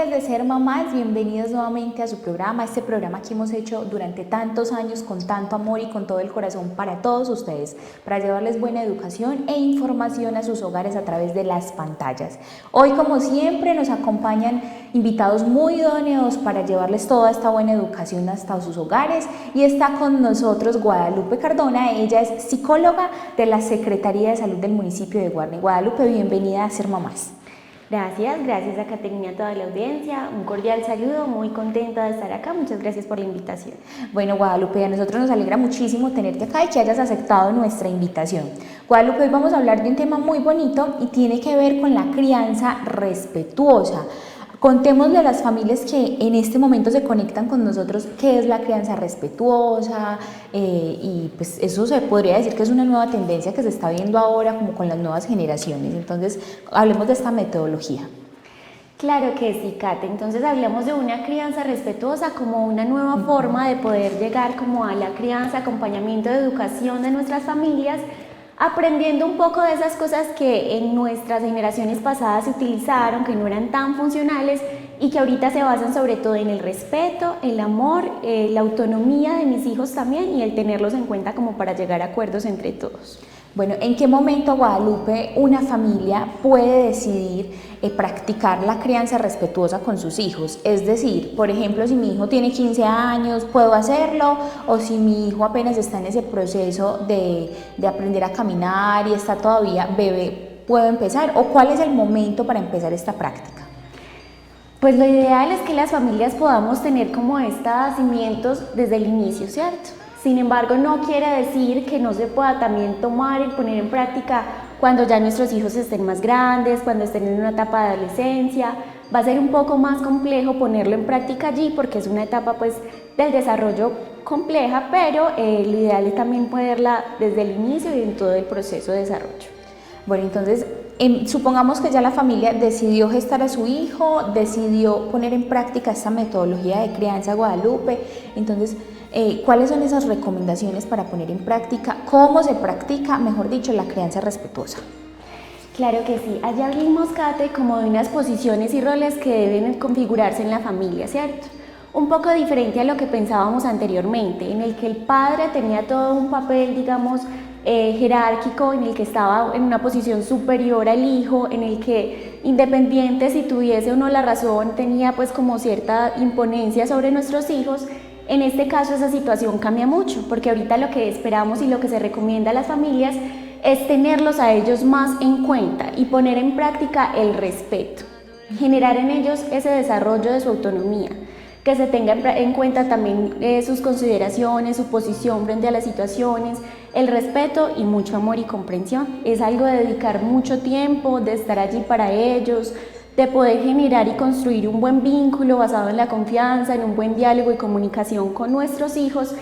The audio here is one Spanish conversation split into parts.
familias de Ser Mamás, bienvenidos nuevamente a su programa, este programa que hemos hecho durante tantos años con tanto amor y con todo el corazón para todos ustedes, para llevarles buena educación e información a sus hogares a través de las pantallas. Hoy, como siempre, nos acompañan invitados muy idóneos para llevarles toda esta buena educación hasta sus hogares y está con nosotros Guadalupe Cardona. Ella es psicóloga de la Secretaría de Salud del municipio de Guarne. Guadalupe, bienvenida a Ser Mamás. Gracias a Caterina y a toda la audiencia, un cordial saludo, muy contenta de estar acá, muchas gracias por la invitación. Bueno, Guadalupe, a nosotros nos alegra muchísimo tenerte acá y que hayas aceptado nuestra invitación. Guadalupe, hoy vamos a hablar de un tema muy bonito y tiene que ver con la crianza respetuosa. Contémosle a las familias que en este momento se conectan con nosotros qué es la crianza respetuosa y pues eso se podría decir que es una nueva tendencia que se está viendo ahora como con las nuevas generaciones. Entonces, hablemos de esta metodología. Claro que sí, Kate. Entonces hablamos de una crianza respetuosa como una nueva forma de poder llegar como a la crianza, acompañamiento de educación de nuestras familias, aprendiendo un poco de esas cosas que en nuestras generaciones pasadas se utilizaron, que no eran tan funcionales y que ahorita se basan sobre todo en el respeto, el amor, la autonomía de mis hijos también y el tenerlos en cuenta como para llegar a acuerdos entre todos. Bueno, ¿en qué momento, Guadalupe, una familia puede decidir practicar la crianza respetuosa con sus hijos? Es decir, por ejemplo, si mi hijo tiene 15 años, ¿puedo hacerlo? O si mi hijo apenas está en ese proceso de aprender a caminar y está todavía bebé, ¿puedo empezar? ¿O cuál es el momento para empezar esta práctica? Pues lo ideal es que las familias podamos tener como estos cimientos desde el inicio, ¿cierto? Sin embargo, no quiere decir que no se pueda también tomar y poner en práctica cuando ya nuestros hijos estén más grandes, cuando estén en una etapa de adolescencia. Va a ser un poco más complejo ponerlo en práctica allí porque es una etapa pues del desarrollo compleja, pero lo ideal es también ponerla desde el inicio y en todo el proceso de desarrollo. Bueno, entonces, supongamos que ya la familia decidió gestar a su hijo, decidió poner en práctica esta metodología de crianza Guadalupe, entonces, ¿cuáles son esas recomendaciones para poner en práctica? ¿Cómo se practica, mejor dicho, la crianza respetuosa? Claro que sí, allá vimos, Kate, como de unas posiciones y roles que deben configurarse en la familia, ¿cierto? Un poco diferente a lo que pensábamos anteriormente, en el que el padre tenía todo un papel, digamos, jerárquico, en el que estaba en una posición superior al hijo, en el que independiente si tuviese o no la razón, tenía pues como cierta imponencia sobre nuestros hijos. En este caso esa situación cambia mucho, porque ahorita lo que esperamos y lo que se recomienda a las familias es tenerlos a ellos más en cuenta y poner en práctica el respeto, generar en ellos ese desarrollo de su autonomía, que se tenga en cuenta también sus consideraciones, su posición frente a las situaciones, el respeto y mucho amor y comprensión. Es algo de dedicar mucho tiempo, de estar allí para ellos, de poder generar y construir un buen vínculo basado en la confianza, en un buen diálogo y comunicación con nuestros hijos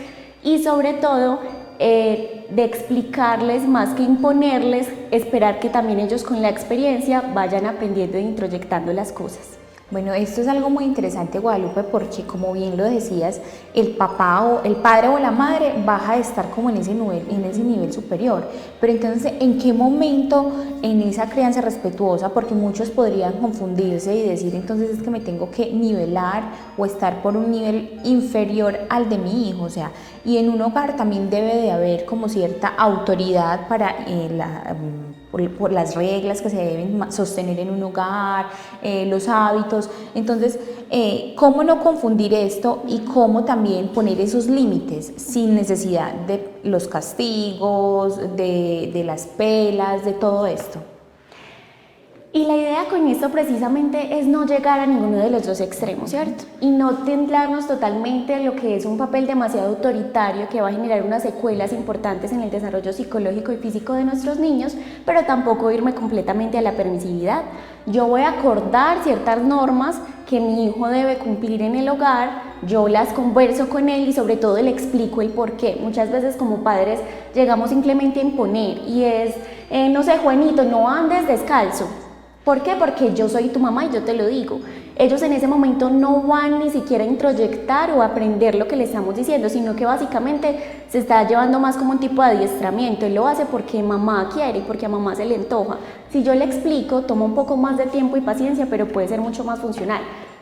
y sobre todo de explicarles más que imponerles, esperar que también ellos con la experiencia vayan aprendiendo e introyectando las cosas. Bueno, esto es algo muy interesante, Guadalupe, porque como bien lo decías, el papá o el padre o la madre baja de estar como en ese nivel superior. Pero entonces, ¿en qué momento en esa crianza respetuosa? Porque muchos podrían confundirse y decir, entonces es que me tengo que nivelar o estar por un nivel inferior al de mi hijo. O sea, y en un hogar también debe de haber como cierta autoridad para por las reglas que se deben sostener en un hogar, los hábitos. Entonces, ¿cómo no confundir esto y cómo también poner esos límites sin necesidad de los castigos, de las pelas, de todo esto? Y la idea con esto precisamente es no llegar a ninguno de los dos extremos, ¿cierto? Y no templarnos totalmente a lo que es un papel demasiado autoritario que va a generar unas secuelas importantes en el desarrollo psicológico y físico de nuestros niños, pero tampoco irme completamente a la permisividad. Yo voy a acordar ciertas normas que mi hijo debe cumplir en el hogar, yo las converso con él y sobre todo le explico el por qué. Muchas veces como padres llegamos simplemente a imponer y es, no sé, Juanito, no andes descalzo. ¿Por qué? Porque yo soy tu mamá y yo te lo digo. Ellos en ese momento no van ni siquiera a introyectar o a aprender lo que le estamos diciendo, sino que básicamente se está llevando más como un tipo de adiestramiento. Él lo hace porque mamá quiere y porque a mamá se le antoja. Si yo le explico, toma un poco más de tiempo y paciencia, pero puede ser mucho más funcional.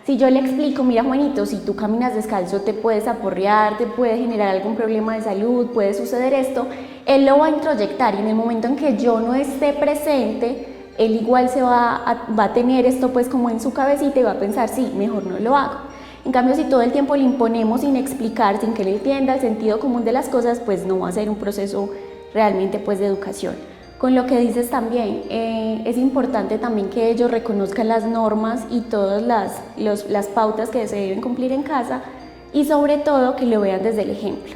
Si yo le explico, mira Juanito, si tú caminas descalzo te puedes aporrear, te puede generar algún problema de salud, puede suceder esto, él lo va a introyectar y en el momento en que yo no esté presente, él igual va a tener esto pues como en su cabecita y va a pensar, sí, mejor no lo hago. En cambio, si todo el tiempo le imponemos sin explicar, sin que él entienda el sentido común de las cosas, pues no va a ser un proceso realmente pues de educación. Con lo que dices también, es importante también que ellos reconozcan las normas y todas las pautas que se deben cumplir en casa y sobre todo que lo vean desde el ejemplo.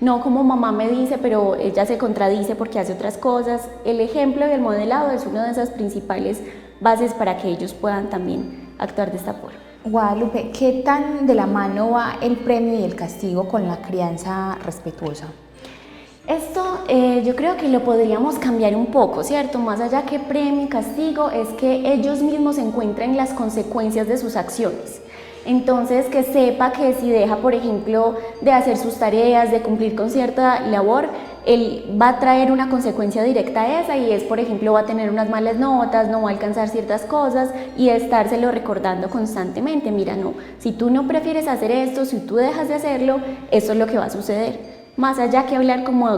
No como mamá me dice, pero ella se contradice porque hace otras cosas. El ejemplo y el modelado es una de esas principales bases para que ellos puedan también actuar de esta forma. Guadalupe, ¿qué tan de la mano va el premio y el castigo con la crianza respetuosa? Esto yo creo que lo podríamos cambiar un poco, ¿cierto? Más allá que premio y castigo, es que ellos mismos encuentren las consecuencias de sus acciones. Entonces, que sepa que si deja, por ejemplo, de hacer sus tareas, de cumplir con cierta labor, él va a traer una consecuencia directa a esa y es, por ejemplo, va a tener unas malas notas, no va a alcanzar ciertas cosas y estárselo recordando constantemente. Mira, no, si tú no prefieres hacer esto, si tú dejas de hacerlo, eso es lo que va a suceder. Más allá que hablar como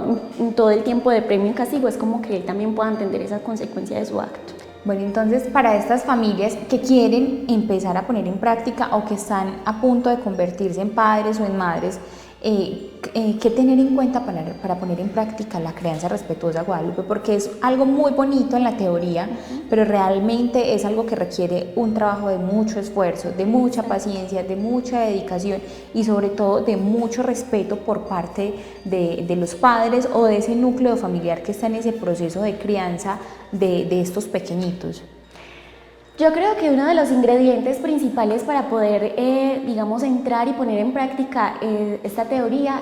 todo el tiempo de premio y castigo, es como que él también pueda entender esa consecuencia de su acto. Bueno, entonces para estas familias que quieren empezar a poner en práctica o que están a punto de convertirse en padres o en madres, ¿qué tener en cuenta para poner en práctica la crianza respetuosa, Guadalupe? Porque es algo muy bonito en la teoría, pero realmente es algo que requiere un trabajo de mucho esfuerzo, de mucha paciencia, de mucha dedicación y sobre todo de mucho respeto por parte de los padres o de ese núcleo familiar que está en ese proceso de crianza de estos pequeñitos. Yo creo que uno de los ingredientes principales para poder, digamos, entrar y poner en práctica esta teoría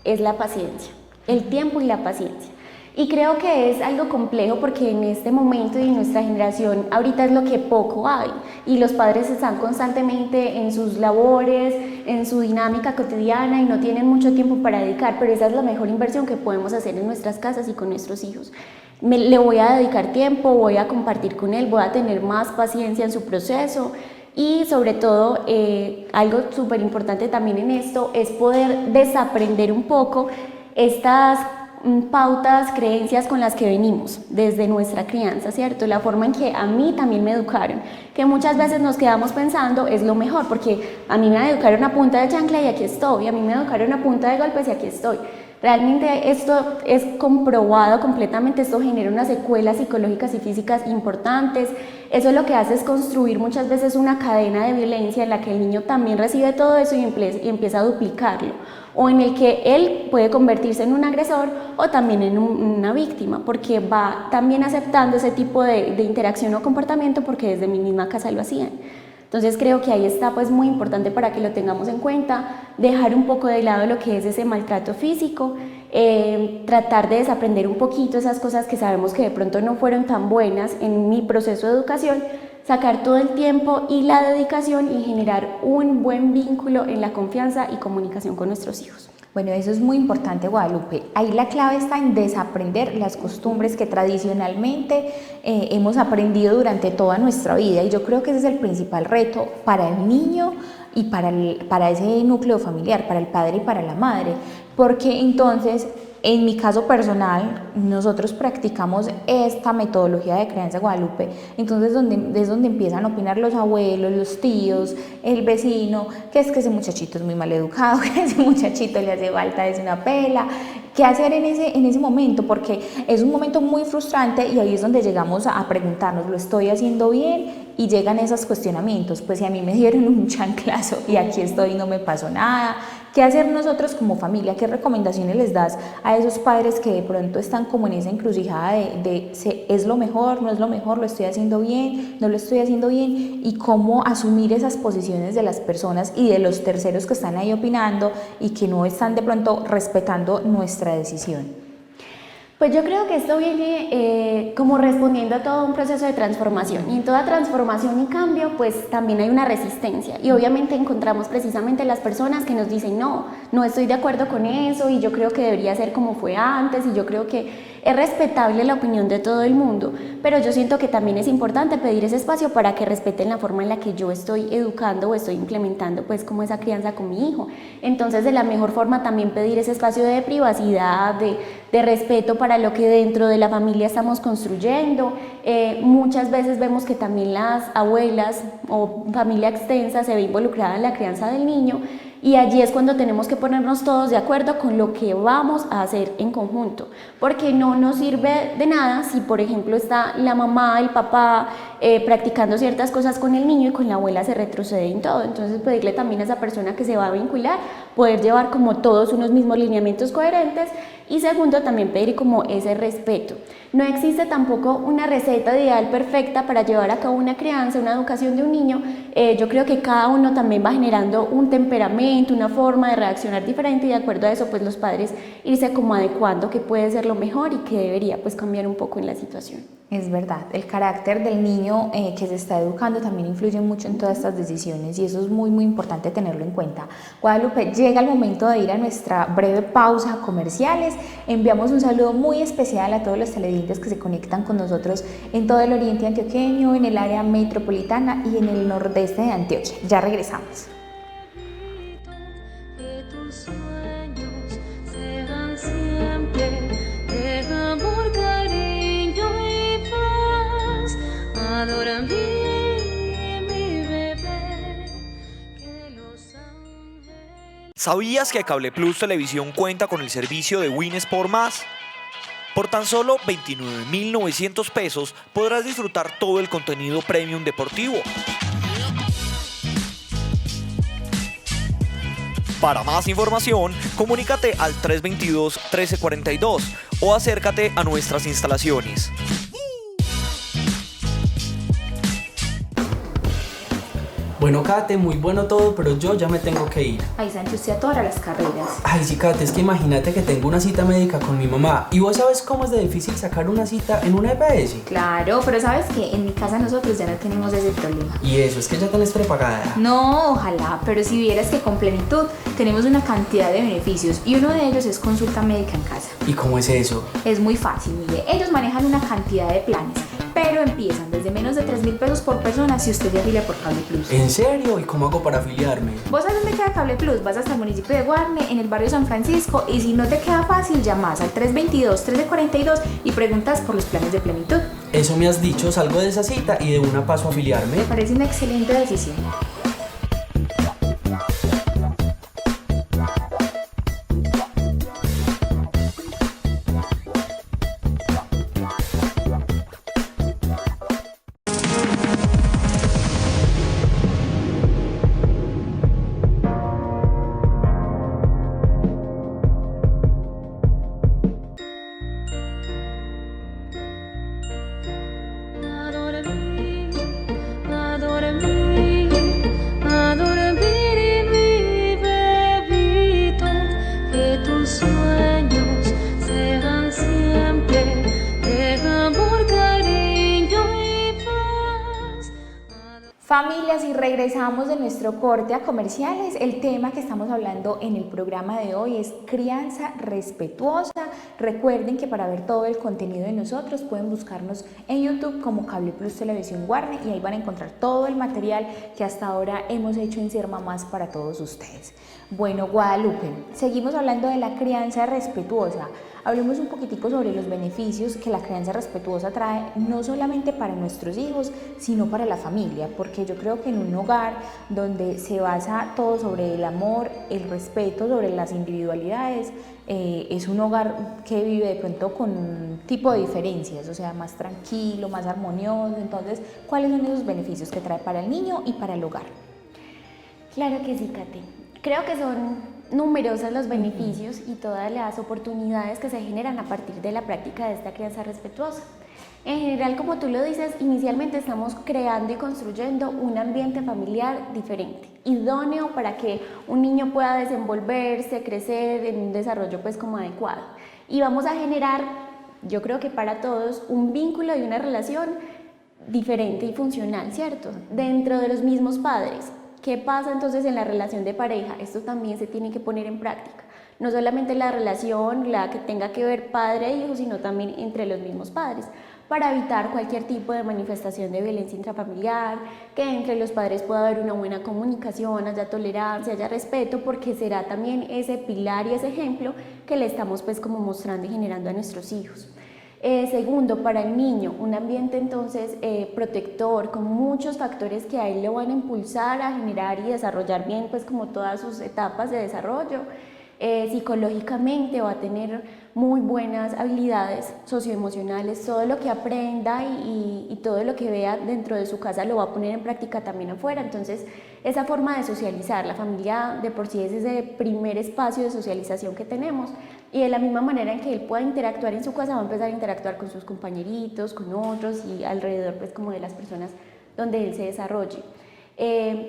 es la paciencia, el tiempo y la paciencia. Y creo que es algo complejo porque en este momento y en nuestra generación ahorita es lo que poco hay y los padres están constantemente en sus labores, en su dinámica cotidiana y no tienen mucho tiempo para dedicar, pero esa es la mejor inversión que podemos hacer en nuestras casas y con nuestros hijos. Le voy a dedicar tiempo, voy a compartir con él, voy a tener más paciencia en su proceso y sobre todo algo súper importante también en esto es poder desaprender un poco estas pautas, creencias con las que venimos desde nuestra crianza, ¿cierto? La forma en que a mí también me educaron, que muchas veces nos quedamos pensando es lo mejor, porque a mí me educaron a punta de chancla y aquí estoy, a mí me educaron a punta de golpes y aquí estoy. Realmente esto es comprobado completamente, esto genera unas secuelas psicológicas y físicas importantes. Eso lo que hace es construir muchas veces una cadena de violencia en la que el niño también recibe todo eso y empieza a duplicarlo, o en el que él puede convertirse en un agresor o también en una víctima, porque va también aceptando ese tipo de interacción o comportamiento porque desde mi misma casa lo hacían. Entonces creo que ahí está pues muy importante para que lo tengamos en cuenta, dejar un poco de lado lo que es ese maltrato físico, tratar de desaprender un poquito esas cosas que sabemos que de pronto no fueron tan buenas en mi proceso de educación, sacar todo el tiempo y la dedicación y generar un buen vínculo en la confianza y comunicación con nuestros hijos. Bueno, eso es muy importante, Guadalupe. Ahí la clave está en desaprender las costumbres que tradicionalmente hemos aprendido durante toda nuestra vida y yo creo que ese es el principal reto para el niño y para ese núcleo familiar, para el padre y para la madre, porque entonces, en mi caso personal, nosotros practicamos esta metodología de crianza, Guadalupe, entonces es donde empiezan a opinar los abuelos, los tíos, el vecino, que ese muchachito es muy mal educado, que ese muchachito le hace falta, es una pela. ¿Qué hacer en ese momento? Porque es un momento muy frustrante y ahí es donde llegamos a preguntarnos, ¿lo estoy haciendo bien? Y llegan esos cuestionamientos, pues si a mí me dieron un chanclazo y aquí estoy y no me pasó nada, ¿qué hacer nosotros como familia? ¿Qué recomendaciones les das a esos padres que de pronto están como en esa encrucijada ¿es lo mejor, no es lo mejor, lo estoy haciendo bien, no lo estoy haciendo bien? Y cómo asumir esas posiciones de las personas y de los terceros que están ahí opinando y que no están de pronto respetando nuestra decisión. Pues yo creo que esto viene como respondiendo a todo un proceso de transformación y en toda transformación y cambio pues también hay una resistencia y obviamente encontramos precisamente las personas que nos dicen no estoy de acuerdo con eso y yo creo que debería ser como fue antes y yo creo que es respetable la opinión de todo el mundo, pero yo siento que también es importante pedir ese espacio para que respeten la forma en la que yo estoy educando o estoy implementando pues como esa crianza con mi hijo. Entonces de la mejor forma también pedir ese espacio de privacidad, de respeto para lo que dentro de la familia estamos construyendo. Muchas veces vemos que también las abuelas o familia extensa se ve involucrada en la crianza del niño, y allí es cuando tenemos que ponernos todos de acuerdo con lo que vamos a hacer en conjunto, porque no nos sirve de nada si por ejemplo está la mamá, el papá practicando ciertas cosas con el niño y con la abuela se retrocede en todo. Entonces pedirle también a esa persona que se va a vincular poder llevar como todos unos mismos lineamientos coherentes, y segundo también pedir como ese respeto. No existe tampoco una receta ideal perfecta para llevar a cabo una crianza, una educación de un niño. Yo creo que cada uno también va generando un temperamento, una forma de reaccionar diferente, y de acuerdo a eso pues los padres irse como adecuando qué puede ser lo mejor y qué debería pues cambiar un poco en la situación. Es verdad, el carácter del niño que se está educando también influye mucho en todas estas decisiones, y eso es muy importante tenerlo en cuenta. Guadalupe, llega el momento de ir a nuestra breve pausa comerciales. Enviamos un saludo muy especial a todos los televidentes que se conectan con nosotros en todo el oriente antioqueño, en el área metropolitana y en el nordeste de Antioquia. Ya regresamos. ¿Sabías que Cable Plus Televisión cuenta con el servicio de Win Sport Más? Por tan solo 29.900 pesos podrás disfrutar todo el contenido premium deportivo. Para más información, comunícate al 322-1342 o acércate a nuestras instalaciones. Bueno, Kate, muy bueno todo, pero yo ya me tengo que ir. Ay, Santi, usted adora las carreras. Ay, sí, Kate, es que imagínate que tengo una cita médica con mi mamá. ¿Y vos sabes cómo es de difícil sacar una cita en una EPS? Claro, pero ¿sabes qué? En mi casa nosotros ya no tenemos ese problema. Y eso, es que ya tenés prepagada. No, ojalá, pero si vieras que con Plenitud tenemos una cantidad de beneficios, y uno de ellos es consulta médica en casa. ¿Y cómo es eso? Es muy fácil, mire, ellos manejan una cantidad de planes, pero empiezan desde menos de 3.000 pesos por persona si usted se afilia por Cable Plus. ¿En serio? ¿Y cómo hago para afiliarme? Vos sabes dónde queda Cable Plus, vas hasta el municipio de Guarne, en el barrio San Francisco, y si no te queda fácil, llamas al 322-1342 y preguntas por los planes de Plenitud. Eso me has dicho, salgo de esa cita y de una paso a afiliarme. Me parece una excelente decisión. Familias, y regresamos de nuestro corte a comerciales. El tema que estamos hablando en el programa de hoy es crianza respetuosa. Recuerden que para ver todo el contenido de nosotros pueden buscarnos en YouTube como Cable Plus Televisión Guarne, y ahí van a encontrar todo el material que hasta ahora hemos hecho en Ser Mamás para todos ustedes. Bueno, Guadalupe, seguimos hablando de la crianza respetuosa. Hablemos un poquitico sobre los beneficios que la crianza respetuosa trae, no solamente para nuestros hijos, sino para la familia, porque yo creo que en un hogar donde se basa todo sobre el amor, el respeto, sobre las individualidades, es un hogar que vive de pronto con un tipo de diferencias, o sea, más tranquilo, más armonioso. Entonces, ¿cuáles son esos beneficios que trae para el niño y para el hogar? Claro que sí, Kate. Creo que son numerosos los beneficios y todas las oportunidades que se generan a partir de la práctica de esta crianza respetuosa. En general, como tú lo dices, inicialmente estamos creando y construyendo un ambiente familiar diferente, idóneo para que un niño pueda desenvolverse, crecer en un desarrollo pues como adecuado. Y vamos a generar, yo creo que para todos, un vínculo y una relación diferente y funcional, ¿cierto? Dentro de los mismos padres. ¿Qué pasa entonces en la relación de pareja? Esto también se tiene que poner en práctica. no solamente la relación, la que tenga que ver padre e hijo, sino también entre los mismos padres, para evitar cualquier tipo de manifestación de violencia intrafamiliar, que entre los padres pueda haber una buena comunicación, haya tolerancia, haya respeto, porque será también ese pilar y ese ejemplo que le estamos pues como mostrando y generando a nuestros hijos. Segundo, para el niño, un ambiente entonces protector, con muchos factores que a él le van a impulsar a generar y desarrollar bien pues como todas sus etapas de desarrollo. Psicológicamente va a tener muy buenas habilidades socioemocionales, todo lo que aprenda y todo lo que vea dentro de su casa lo va a poner en práctica también afuera. Entonces esa forma de socializar, la familia de por sí es ese primer espacio de socialización que tenemos, y de la misma manera en que él pueda interactuar en su casa, va a empezar a interactuar con sus compañeritos, con otros y alrededor pues como de las personas donde él se desarrolle.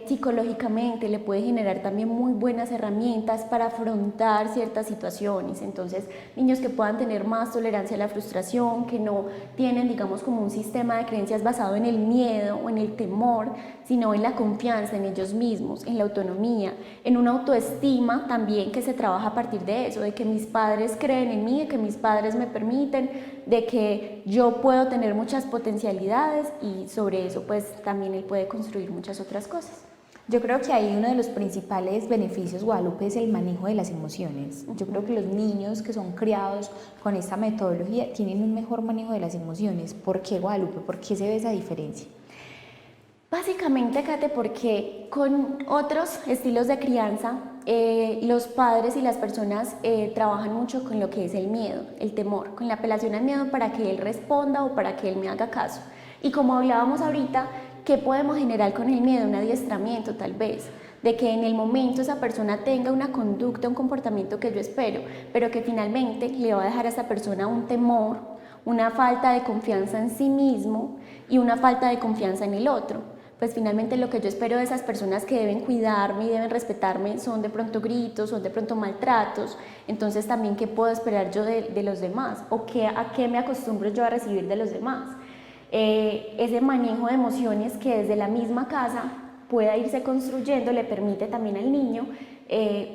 Psicológicamente le puede generar también muy buenas herramientas para afrontar ciertas situaciones. Entonces, niños que puedan tener más tolerancia a la frustración, que no tienen, digamos, como un sistema de creencias basado en el miedo o en el temor, sino en la confianza en ellos mismos, en la autonomía, en una autoestima también que se trabaja a partir de eso, de que mis padres creen en mí, de que mis padres me permiten, de que yo puedo tener muchas potencialidades, y sobre eso pues también él puede construir muchas otras cosas. Yo creo que ahí uno de los principales beneficios, Guadalupe, es el manejo de las emociones. Yo creo que los niños que son criados con esta metodología tienen un mejor manejo de las emociones. ¿Por qué, Guadalupe? ¿Por qué se ve esa diferencia? Básicamente, Kate, porque con otros estilos de crianza, los padres y las personas trabajan mucho con lo que es el miedo, el temor, con la apelación al miedo para que él responda o para que él me haga caso. Y como hablábamos ahorita, ¿qué podemos generar con el miedo? Un adiestramiento tal vez, de que en el momento esa persona tenga una conducta, un comportamiento que yo espero, pero que finalmente le va a dejar a esa persona un temor, una falta de confianza en sí mismo y una falta de confianza en el otro. Pues finalmente lo que yo espero de esas personas que deben cuidarme y deben respetarme son de pronto gritos, son de pronto maltratos. Entonces también, ¿qué puedo esperar yo de los demás? ¿O a qué me acostumbro yo a recibir de los demás? Ese manejo de emociones que desde la misma casa pueda irse construyendo le permite también al niño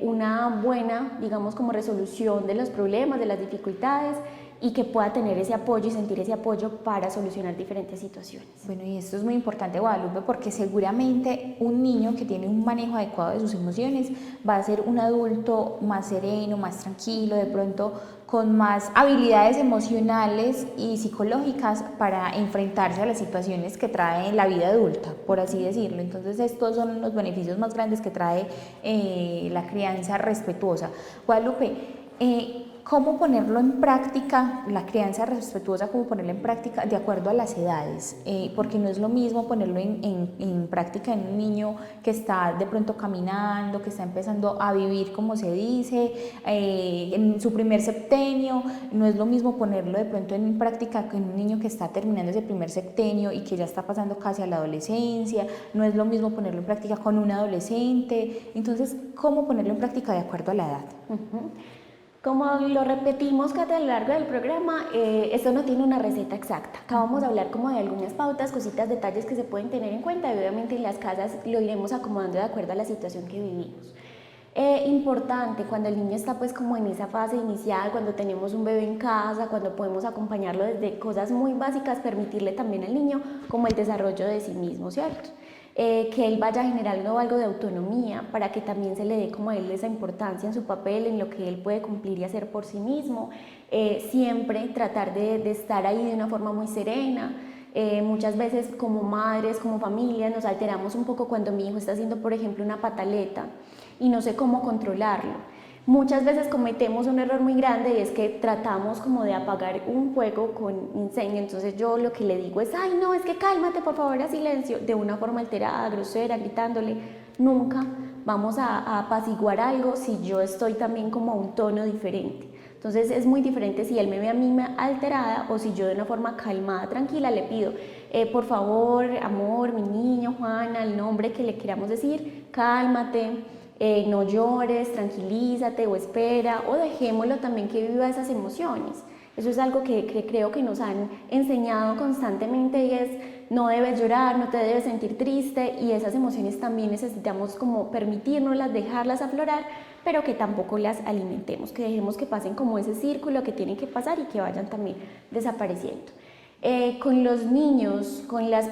una buena, digamos, como resolución de los problemas, de las dificultades, y que pueda tener ese apoyo y sentir ese apoyo para solucionar diferentes situaciones. Bueno, y esto es muy importante, Guadalupe, porque seguramente un niño que tiene un manejo adecuado de sus emociones va a ser un adulto más sereno, más tranquilo, de pronto con más habilidades emocionales y psicológicas para enfrentarse a las situaciones que trae la vida adulta, por así decirlo. Entonces estos son los beneficios más grandes que trae la crianza respetuosa. Guadalupe, ¿cómo ponerlo en práctica, la crianza respetuosa, cómo ponerla en práctica de acuerdo a las edades? Porque no es lo mismo ponerlo en práctica en un niño que está de pronto caminando, que está empezando a vivir, como se dice, en su primer septenio. No es lo mismo ponerlo de pronto en práctica con un niño que está terminando ese primer septenio y que ya está pasando casi a la adolescencia. No es lo mismo ponerlo en práctica con un adolescente. Entonces, ¿cómo ponerlo en práctica de acuerdo a la edad? Como lo repetimos, Kate, a lo largo del programa, esto no tiene una receta exacta. Acá vamos a hablar como de algunas pautas, cositas, detalles que se pueden tener en cuenta, y obviamente en las casas lo iremos acomodando de acuerdo a la situación que vivimos. Importante cuando el niño está pues como en esa fase inicial, cuando tenemos un bebé en casa, cuando podemos acompañarlo desde cosas muy básicas, permitirle también al niño como el desarrollo de sí mismo, ¿cierto? Que él vaya generando algo de autonomía para que también se le dé como a él esa importancia en su papel, en lo que él puede cumplir y hacer por sí mismo. Siempre tratar de estar ahí de una forma muy serena. Muchas veces como madres, como familia, nos alteramos un poco cuando mi hijo está haciendo, por ejemplo, una pataleta y no sé cómo controlarlo. Muchas veces cometemos un error muy grande, y es que tratamos como de apagar un fuego con incendio. Entonces yo lo que le digo es: ay, no, es que cálmate, por favor, a silencio, de una forma alterada, grosera, gritándole. Nunca vamos a apaciguar algo si yo estoy también como a un tono diferente. Entonces es muy diferente si él me ve a mí alterada o si yo de una forma calmada, tranquila, le pido: por favor, amor, mi niño, Juana, el nombre que le queramos decir, cálmate. No llores, tranquilízate o espera, o dejémoslo también que viva esas emociones. Eso es algo que creo que nos han enseñado constantemente, y es: no debes llorar, no te debes sentir triste, y esas emociones también necesitamos como permitírnoslas, dejarlas aflorar, pero que tampoco las alimentemos, que dejemos que pasen como ese círculo que tienen que pasar y que vayan también desapareciendo. Con los niños, con los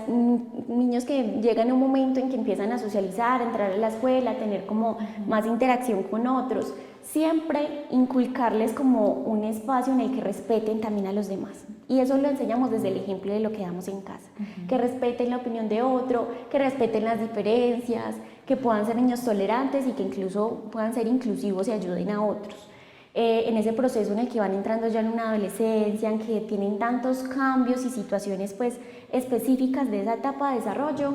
niños que llegan a un momento en que empiezan a socializar, a entrar a la escuela, a tener como más interacción con otros, siempre inculcarles como un espacio en el que respeten también a los demás. Y eso lo enseñamos desde el ejemplo de lo que damos en casa, que respeten la opinión de otro, que respeten las diferencias, que puedan ser niños tolerantes y que incluso puedan ser inclusivos y ayuden a otros. En ese proceso en el que van entrando ya en una adolescencia, en que tienen tantos cambios y situaciones pues específicas de esa etapa de desarrollo,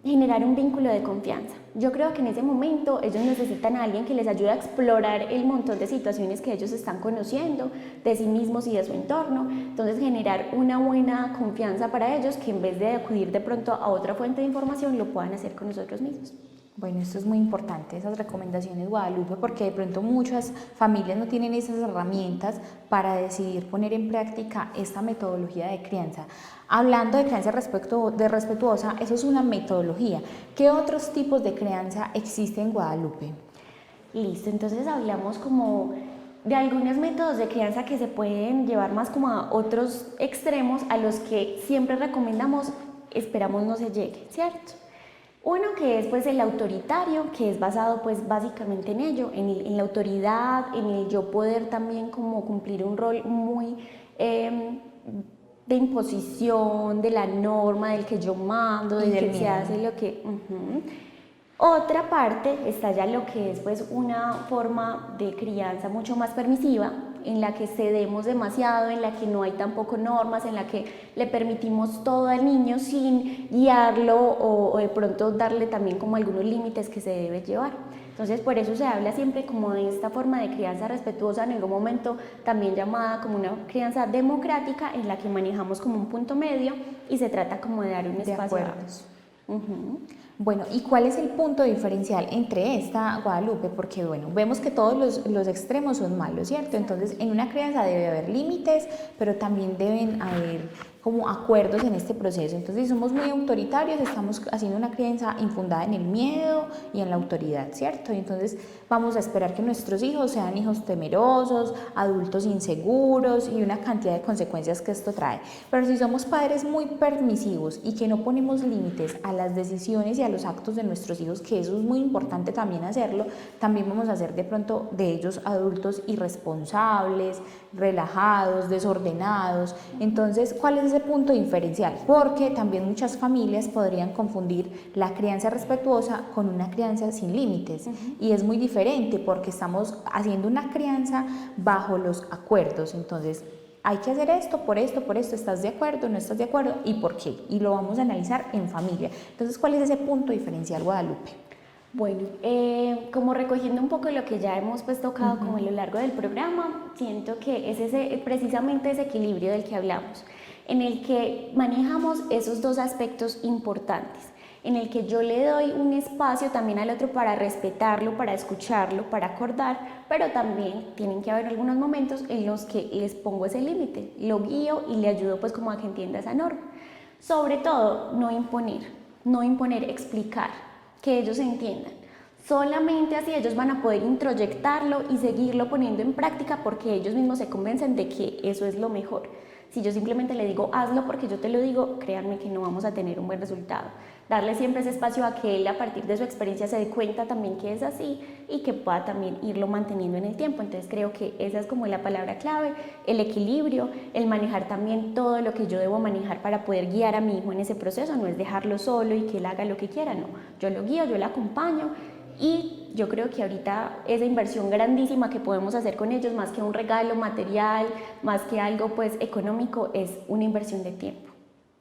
generar un vínculo de confianza. Yo creo que en ese momento ellos necesitan a alguien que les ayude a explorar el montón de situaciones que ellos están conociendo de sí mismos y de su entorno. Entonces generar una buena confianza para ellos, que en vez de acudir de pronto a otra fuente de información lo puedan hacer con nosotros mismos. Bueno, esto es muy importante, esas recomendaciones, Guadalupe, porque de pronto muchas familias no tienen esas herramientas para decidir poner en práctica esta metodología de crianza. Hablando de crianza respetuosa, eso es una metodología. ¿Qué otros tipos de crianza existen en Guadalupe? Listo, entonces hablamos como de algunos métodos de crianza que se pueden llevar más como a otros extremos a los que siempre recomendamos, esperamos no se llegue, ¿cierto? Uno que es pues el autoritario, que es basado pues básicamente en ello, en la autoridad, en el yo poder también como cumplir un rol muy de imposición, de la norma, del que yo mando, del que se hace lo que... Otra parte está ya lo que es pues una forma de crianza mucho más permisiva, en la que cedemos demasiado, en la que no hay tampoco normas, en la que le permitimos todo al niño sin guiarlo o de pronto darle también como algunos límites que se debe llevar. Entonces por eso se habla siempre como de esta forma de crianza respetuosa, en algún momento también llamada como una crianza democrática, en la que manejamos como un punto medio y se trata como de dar un espacio a ambos. Bueno, ¿y cuál es el punto diferencial entre esta, Guadalupe? Porque bueno, vemos que todos los extremos son malos, ¿cierto? Entonces en una crianza debe haber límites, pero también deben haber como acuerdos en este proceso. Entonces si somos muy autoritarios, estamos haciendo una crianza infundada en el miedo y en la autoridad, ¿cierto? Y entonces vamos a esperar que nuestros hijos sean hijos temerosos, adultos inseguros y una cantidad de consecuencias que esto trae. Pero si somos padres muy permisivos y que no ponemos límites a las decisiones y a los actos de nuestros hijos, que eso es muy importante también hacerlo, también vamos a hacer de pronto de ellos adultos irresponsables, relajados, desordenados. Entonces, ¿cuál es ese punto diferencial? Porque también muchas familias podrían confundir la crianza respetuosa con una crianza sin límites, y es muy diferente porque estamos haciendo una crianza bajo los acuerdos. Entonces hay que hacer esto, por esto, ¿estás de acuerdo, no estás de acuerdo y por qué? Y lo vamos a analizar en familia. Entonces, ¿cuál es ese punto diferencial, Guadalupe? Bueno, como recogiendo un poco lo que ya hemos pues tocado como a lo largo del programa, siento que es precisamente ese equilibrio del que hablamos, en el que manejamos esos dos aspectos importantes, en el que yo le doy un espacio también al otro para respetarlo, para escucharlo, para acordar, pero también tienen que haber algunos momentos en los que les pongo ese límite, lo guío y le ayudo pues como a que entienda esa norma. Sobre todo, no imponer, explicar, que ellos entiendan. Solamente así ellos van a poder introyectarlo y seguirlo poniendo en práctica, porque ellos mismos se convencen de que eso es lo mejor. Si yo simplemente le digo hazlo porque yo te lo digo, créanme que no vamos a tener un buen resultado. Darle siempre ese espacio a que él, a partir de su experiencia, se dé cuenta también que es así y que pueda también irlo manteniendo en el tiempo. Entonces creo que esa es como la palabra clave, el equilibrio, el manejar también todo lo que yo debo manejar para poder guiar a mi hijo en ese proceso. No es dejarlo solo y que él haga lo que quiera, no. Yo lo guío, yo lo acompaño, y yo creo que ahorita esa inversión grandísima que podemos hacer con ellos, más que un regalo material, más que algo pues económico, es una inversión de tiempo.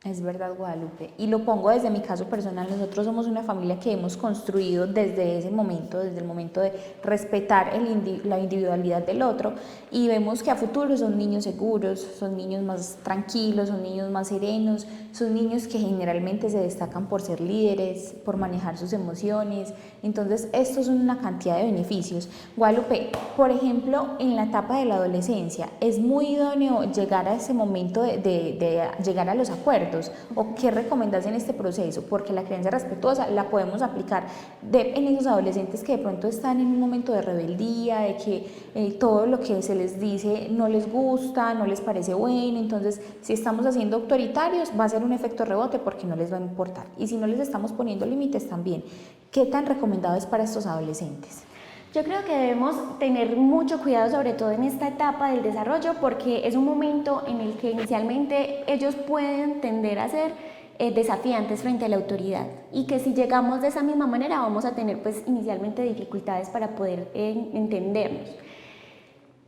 Es verdad, Guadalupe, y lo pongo desde mi caso personal. Nosotros somos una familia que hemos construido desde ese momento, desde el momento de respetar la individualidad del otro, y vemos que a futuro son niños seguros, son niños más tranquilos, son niños más serenos, son niños que generalmente se destacan por ser líderes, por manejar sus emociones. Entonces estos son una cantidad de beneficios. Guadalupe, por ejemplo, en la etapa de la adolescencia es muy idóneo llegar a ese momento de llegar a los acuerdos. acuerdos o qué recomendás en este proceso, porque la crianza respetuosa la podemos aplicar en esos adolescentes que de pronto están en un momento de rebeldía, de que todo lo que se les dice no les gusta, no les parece bueno. Entonces, si estamos haciendo autoritarios, va a ser un efecto rebote porque no les va a importar. Y si no les estamos poniendo límites también, ¿qué tan recomendado es para estos adolescentes? Yo creo que debemos tener mucho cuidado, sobre todo en esta etapa del desarrollo, porque es un momento en el que inicialmente ellos pueden tender a ser desafiantes frente a la autoridad, y que si llegamos de esa misma manera vamos a tener pues inicialmente dificultades para poder entendernos.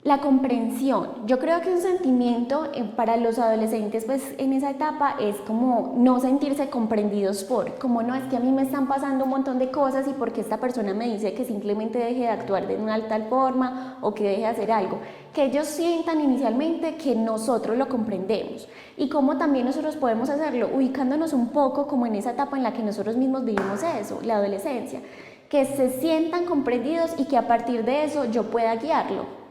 La comprensión, yo creo que un sentimiento para los adolescentes pues en esa etapa es como no sentirse comprendidos como no, es que a mí me están pasando un montón de cosas y porque esta persona me dice que simplemente deje de actuar de una tal forma o que deje de hacer algo, que ellos sientan inicialmente que nosotros lo comprendemos, y cómo también nosotros podemos hacerlo ubicándonos un poco como en esa etapa en la que nosotros mismos vivimos eso, la adolescencia, que se sientan comprendidos y que a partir de eso yo pueda guiarlo.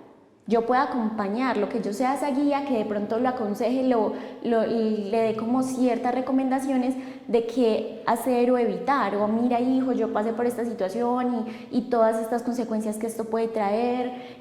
Yo pueda acompañarlo, que yo sea esa guía que de pronto lo aconseje, le dé como ciertas recomendaciones de qué hacer o evitar, o mira hijo, yo pasé por esta situación y todas estas consecuencias que esto puede traer,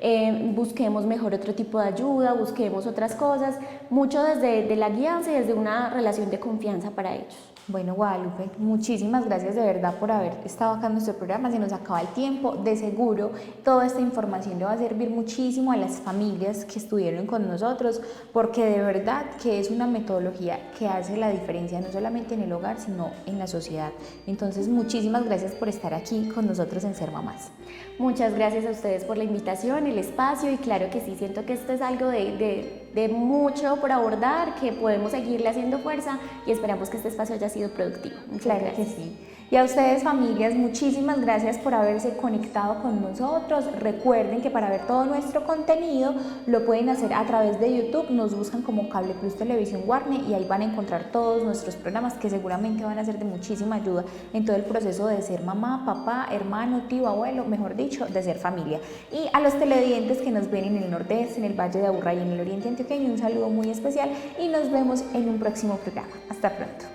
busquemos mejor otro tipo de ayuda, busquemos otras cosas, mucho desde la guianza y desde una relación de confianza para ellos. Bueno, Guadalupe, muchísimas gracias de verdad por haber estado acá en nuestro programa. Se nos acaba el tiempo. De seguro toda esta información le va a servir muchísimo a las familias que estuvieron con nosotros, porque de verdad que es una metodología que hace la diferencia no solamente en el hogar, sino en la sociedad. Entonces, muchísimas gracias por estar aquí con nosotros en Ser Mamás. Muchas gracias a ustedes por la invitación, el espacio, y claro que sí, siento que esto es algo de mucho por abordar, que podemos seguirle haciendo fuerza, y esperamos que este espacio haya sido productivo. Claro que sí. Y a ustedes, familias, muchísimas gracias por haberse conectado con nosotros. Recuerden que para ver todo nuestro contenido lo pueden hacer a través de YouTube. Nos buscan como Cable Plus Televisión Warne y ahí van a encontrar todos nuestros programas que seguramente van a ser de muchísima ayuda en todo el proceso de ser mamá, papá, hermano, tío, abuelo, mejor dicho, de ser familia. Y a los televidentes que nos ven en el Nordeste, en el Valle de Aburrá y en el Oriente Antioqueño, un saludo muy especial y nos vemos en un próximo programa. Hasta pronto.